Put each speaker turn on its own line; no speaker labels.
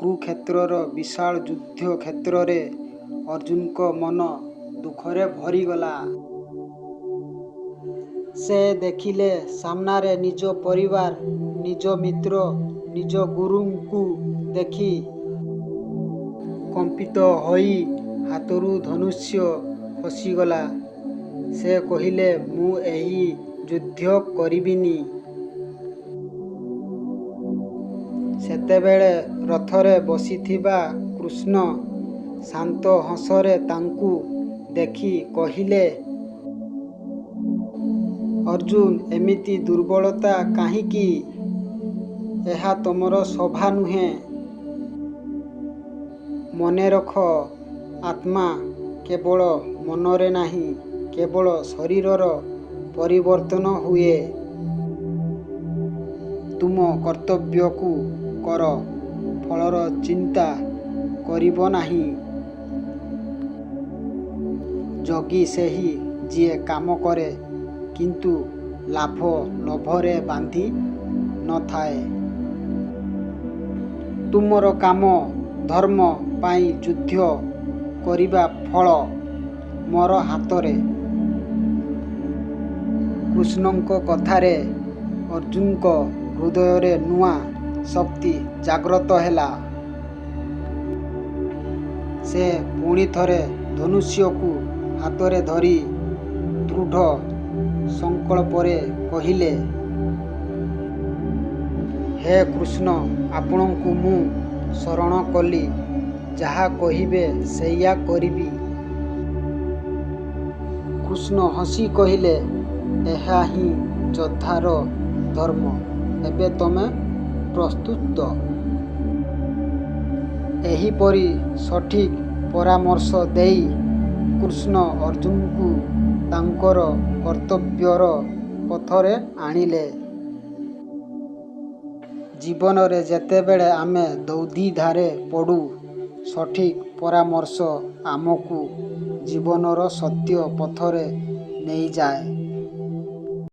କୁରୁକ୍ଷେତ୍ରର ବିଶାଳ ଯୁଦ୍ଧ କ୍ଷେତ୍ରରେ ଅର୍ଜୁନଙ୍କ ମନ ଦୁଃଖରେ ଭରିଗଲା। ସେ ଦେଖିଲେ ସାମ୍ନାରେ ନିଜ ପରିବାର, ନିଜ ମିତ୍ର, ନିଜ ଗୁରୁଙ୍କୁ ଦେଖି କମ୍ପିତ ହୋଇ ହାତରୁ ଧନୁଷ୍ୟ ଖସିଗଲା। ସେ କହିଲେ, ମୁଁ ଏହି ଯୁଦ୍ଧ କରିବିନି। ସେତେବେଳେ ରଥରେ ବସିଥିବା କୃଷ୍ଣ ଶାନ୍ତ ହସରେ ତାଙ୍କୁ ଦେଖି କହିଲେ, ଅର୍ଜୁନ, ଏମିତି ଦୁର୍ବଳତା କାହିଁକି? ଏହା ତମର ସ୍ୱଭାବ ନୁହେଁ। ମନେରଖ, ଆତ୍ମା କେବଳ ମନରେ ନାହିଁ, କେବଳ ଶରୀରର ପରିବର୍ତ୍ତନ ହୁଏ। ତୁମ କର୍ତ୍ତବ୍ୟକୁ କର, ଫଳର ଚିନ୍ତା କରିବ ନାହିଁ। ଯୋଗୀ ସେହି ଯିଏ କାମ କରେ କିନ୍ତୁ ଲାଭ ଲୋଭରେ ବାନ୍ଧି ନଥାଏ। ତୁମର କାମ ଧର୍ମ ପାଇଁ ଯୁଦ୍ଧ କରିବା ଫଳ ମୋର ହାତରେ। କୃଷ୍ଣଙ୍କ କଥାରେ ଅର୍ଜୁନଙ୍କ ହୃଦୟରେ ନୂଆ ଶକ୍ତି ଜାଗ୍ରତ ହେଲା। ସେ ପୁଣି ଥରେ ଧନୁଷ୍ୟକୁ ହାତରେ ଧରି ଦୃଢ଼ ସଂକଳ୍ପରେ କହିଲେ, ହେ କୃଷ୍ଣ, ଆପଣଙ୍କୁ ମୁଁ ଶରଣ କଲି। ଯାହା କହିବେ ସେଇଆ କରିବି। କୃଷ୍ଣ ହସି କହିଲେ, ଏହା ହିଁ ଯୋଦ୍ଧାର ଧର୍ମ। ଏବେ ତମେ ପ୍ରସ୍ତୁତ? ଏହିପରି ସଠିକ୍ ପରାମର୍ଶ ଦେଇ କୃଷ୍ଣ ଅର୍ଜୁନଙ୍କୁ ତାଙ୍କର କର୍ତ୍ତବ୍ୟର ପଥରେ ଆଣିଲେ। ଜୀବନରେ ଯେତେବେଳେ ଆମେ ଦ୍ୱିଧାରେ ପଡ଼ୁ, ସଠିକ୍ ପରାମର୍ଶ ଆମକୁ ଜୀବନର ସତ୍ୟ ପଥରେ ନେଇଯାଏ।